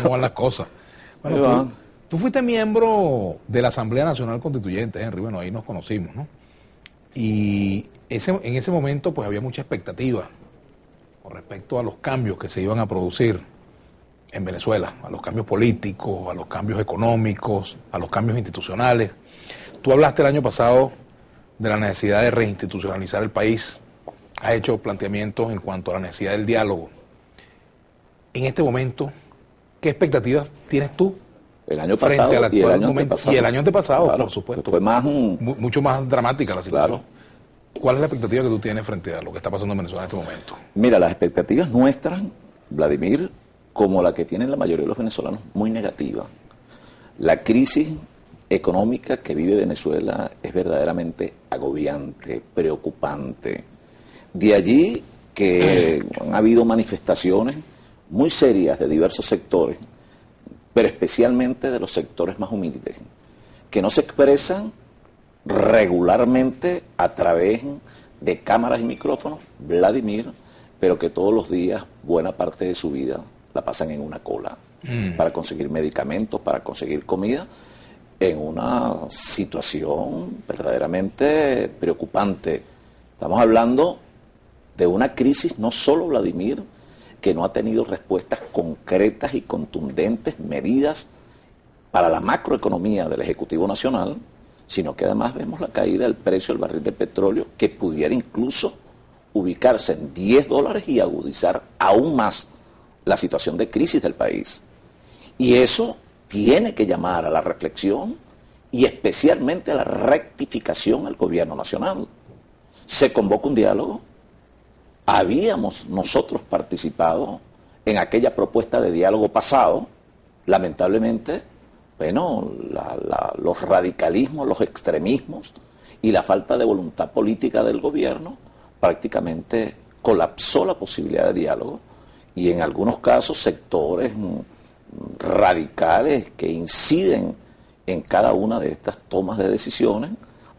¿Cómo van las cosas? Bueno, tú fuiste miembro de la Asamblea Nacional Constituyente, Henry. Bueno, ahí nos conocimos, ¿no? Y en ese momento pues había mucha expectativa con respecto a los cambios que se iban a producir en Venezuela, a los cambios políticos, a los cambios económicos, a los cambios institucionales. Tú hablaste el año pasado de la necesidad de reinstitucionalizar el país, has hecho planteamientos en cuanto a la necesidad del diálogo. En este momento, ¿qué expectativas tienes tú? El año pasado y el año antepasado. Y el año antepasado, claro, por supuesto. Fue más mucho más dramática la situación. Claro. ¿Cuál es la expectativa que tú tienes frente a lo que está pasando en Venezuela en este momento? Mira, las expectativas nuestras, Vladimir, como la que tienen la mayoría de los venezolanos, muy negativa. La crisis económica que vive Venezuela es verdaderamente agobiante, preocupante. De allí que han habido manifestaciones muy serias de diversos sectores, pero especialmente de los sectores más humildes, que no se expresan regularmente a través de cámaras y micrófonos, Vladimir, pero que todos los días buena parte de su vida la pasan en una cola para conseguir medicamentos, para conseguir comida, en una situación verdaderamente preocupante. Estamos hablando de una crisis, no solo, Vladimir, que no ha tenido respuestas concretas y contundentes, medidas para la macroeconomía del Ejecutivo Nacional, sino que además vemos la caída del precio del barril de petróleo, que pudiera incluso ubicarse en $10 y agudizar aún más la situación de crisis del país. Y eso tiene que llamar a la reflexión y especialmente a la rectificación al gobierno nacional. Se convoca un diálogo. Habíamos nosotros participado en aquella propuesta de diálogo pasado. Lamentablemente, bueno, los radicalismos, los extremismos y la falta de voluntad política del gobierno prácticamente colapsó la posibilidad de diálogo, y en algunos casos sectores radicales que inciden en cada una de estas tomas de decisiones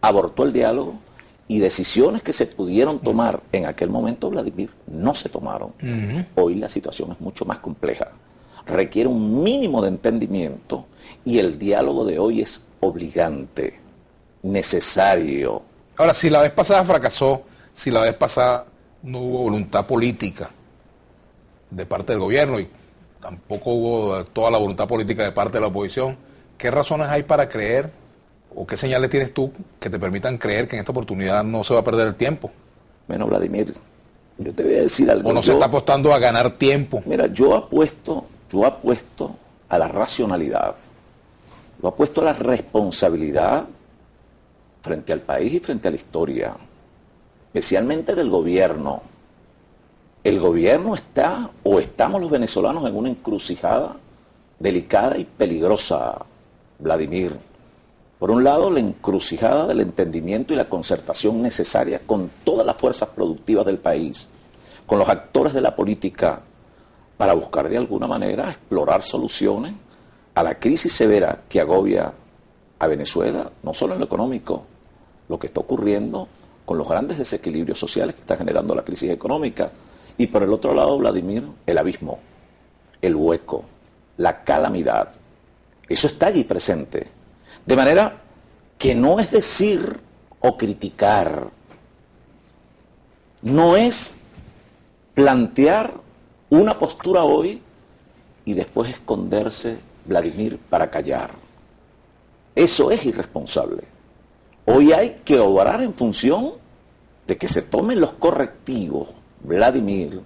abortó el diálogo, y decisiones que se pudieron tomar en aquel momento, Vladimir, no se tomaron. Hoy la situación es mucho más compleja, requiere un mínimo de entendimiento, y el diálogo de hoy es obligante, necesario. Ahora, si la vez pasada fracasó, si la vez pasada no hubo voluntad política de parte del gobierno y tampoco hubo toda la voluntad política de parte de la oposición, ¿qué razones hay para creer o qué señales tienes tú que te permitan creer que en esta oportunidad no se va a perder el tiempo? Bueno, Vladimir, yo te voy a decir algo. ¿O no se está apostando a ganar tiempo? Mira, yo apuesto a la racionalidad, yo apuesto a la responsabilidad frente al país y frente a la historia, especialmente del gobierno. El gobierno está, o estamos los venezolanos, en una encrucijada delicada y peligrosa, Vladimir. Por un lado, la encrucijada del entendimiento y la concertación necesaria con todas las fuerzas productivas del país, con los actores de la política, para buscar de alguna manera explorar soluciones a la crisis severa que agobia a Venezuela, no solo en lo económico, lo que está ocurriendo con los grandes desequilibrios sociales que está generando la crisis económica, y por el otro lado, Vladimir, el abismo, el hueco, la calamidad. Eso está allí presente. De manera que no es decir o criticar, no es plantear una postura hoy y después esconderse, Vladimir, para callar. Eso es irresponsable. Hoy hay que obrar en función de que se tomen los correctivos, Vladimir,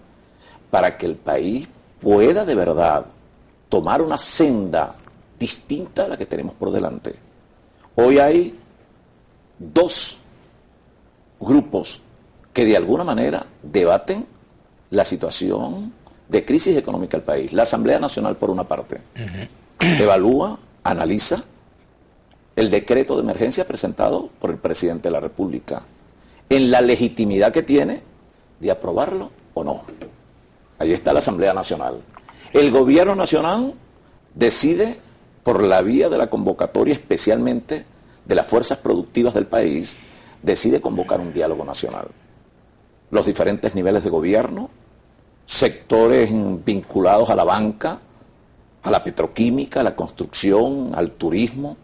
para que el país pueda de verdad tomar una senda distinta a la que tenemos por delante. Hoy hay dos grupos que de alguna manera debaten la situación de crisis económica del país. La Asamblea Nacional, por una parte, evalúa, analiza el decreto de emergencia presentado por el presidente de la República, en la legitimidad que tiene de aprobarlo o no. Ahí está la Asamblea Nacional. El gobierno nacional decide, por la vía de la convocatoria, especialmente de las fuerzas productivas del país, decide convocar un diálogo nacional. Los diferentes niveles de gobierno, sectores vinculados a la banca, a la petroquímica, a la construcción, al turismo,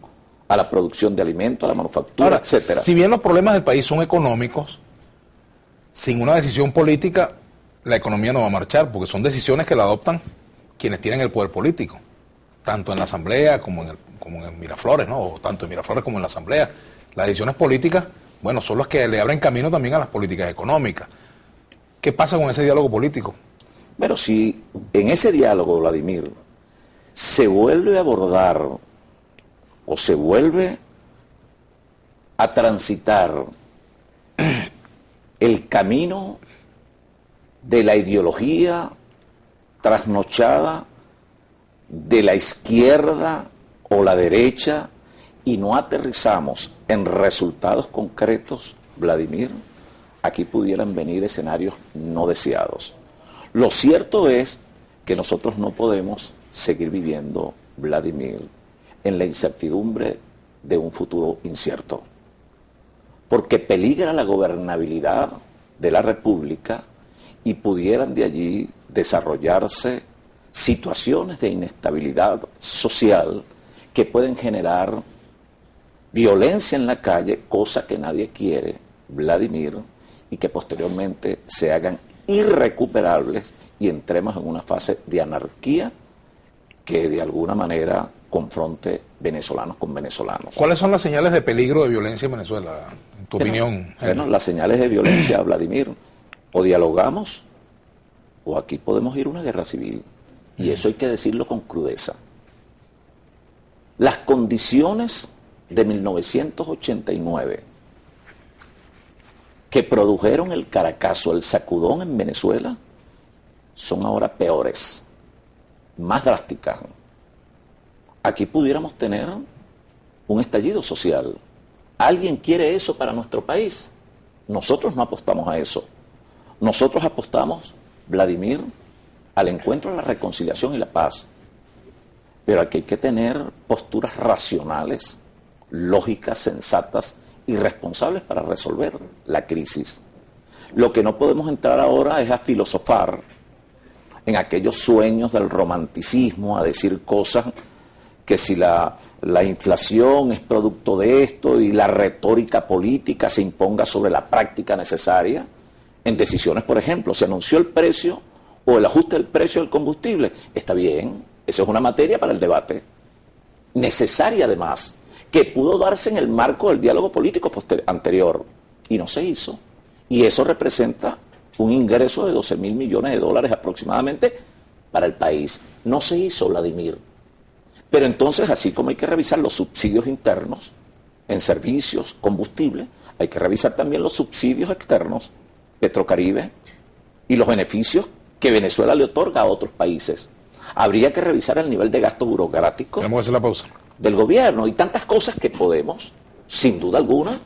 a la producción de alimentos, a la manufactura, ahora, etcétera. Si bien los problemas del país son económicos, sin una decisión política, la economía no va a marchar, porque son decisiones que la adoptan quienes tienen el poder político, tanto en la Asamblea como en Miraflores, ¿no? O tanto en Miraflores como en la Asamblea. Las decisiones políticas, bueno, son las que le abren camino también a las políticas económicas. ¿Qué pasa con ese diálogo político? Bueno, si en ese diálogo, Vladimir, se vuelve a abordar o se vuelve a transitar el camino de la ideología trasnochada de la izquierda o la derecha y no aterrizamos en resultados concretos, Vladimir, aquí pudieran venir escenarios no deseados. Lo cierto es que nosotros no podemos seguir viviendo, Vladimir, en la incertidumbre de un futuro incierto, porque peligra la gobernabilidad de la República y pudieran de allí desarrollarse situaciones de inestabilidad social que pueden generar violencia en la calle, cosa que nadie quiere, Vladimir, y que posteriormente se hagan irrecuperables y entremos en una fase de anarquía que de alguna manera confronte venezolanos con venezolanos. ¿Cuáles son las señales de peligro de violencia en Venezuela, en tu opinión? Bueno, las señales de violencia, Vladimir, o dialogamos o aquí podemos ir a una guerra civil. Y eso hay que decirlo con crudeza. Las condiciones de 1989 que produjeron el Caracazo, el sacudón en Venezuela, son ahora peores, más drásticas. Aquí pudiéramos tener un estallido social. ¿Alguien quiere eso para nuestro país? Nosotros no apostamos a eso. Nosotros apostamos, Vladimir, al encuentro, a la reconciliación y la paz. Pero aquí hay que tener posturas racionales, lógicas, sensatas y responsables para resolver la crisis. Lo que no podemos entrar ahora es a filosofar en aquellos sueños del romanticismo, a decir cosas que si la inflación es producto de esto y la retórica política se imponga sobre la práctica necesaria, en decisiones, por ejemplo, se anunció el precio o el ajuste del precio del combustible. Está bien, esa es una materia para el debate, necesaria además, que pudo darse en el marco del diálogo político anterior, y no se hizo. Y eso representa un ingreso de 12.000 millones de dólares aproximadamente para el país. No se hizo, Vladimir. Pero entonces, así como hay que revisar los subsidios internos en servicios, combustible, hay que revisar también los subsidios externos, Petrocaribe, y los beneficios que Venezuela le otorga a otros países. Habría que revisar el nivel de gasto burocrático. Vamos a hacer la pausa. Del gobierno y tantas cosas que podemos, sin duda alguna,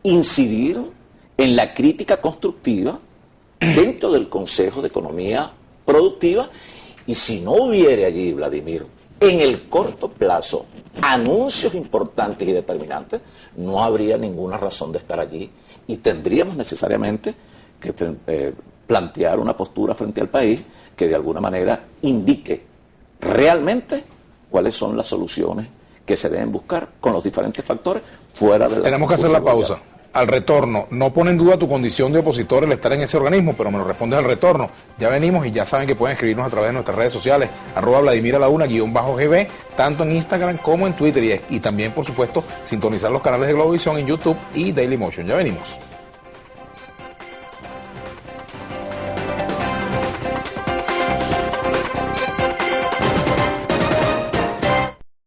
incidir en la crítica constructiva dentro del Consejo de Economía Productiva, y si no hubiere allí, Vladimir, en el corto plazo, anuncios importantes y determinantes, no habría ninguna razón de estar allí y tendríamos necesariamente que plantear una postura frente al país que de alguna manera indique realmente cuáles son las soluciones que se deben buscar con los diferentes factores fuera de la... Tenemos que hacer la pausa. Al retorno, no pone en duda tu condición de opositor el estar en ese organismo, pero me lo respondes al retorno. Ya venimos y ya saben que pueden escribirnos a través de nuestras redes sociales, @VladimirAlauna_GB, tanto en Instagram como en Twitter, y también, por supuesto, sintonizar los canales de Globovisión en YouTube y Dailymotion. Ya venimos.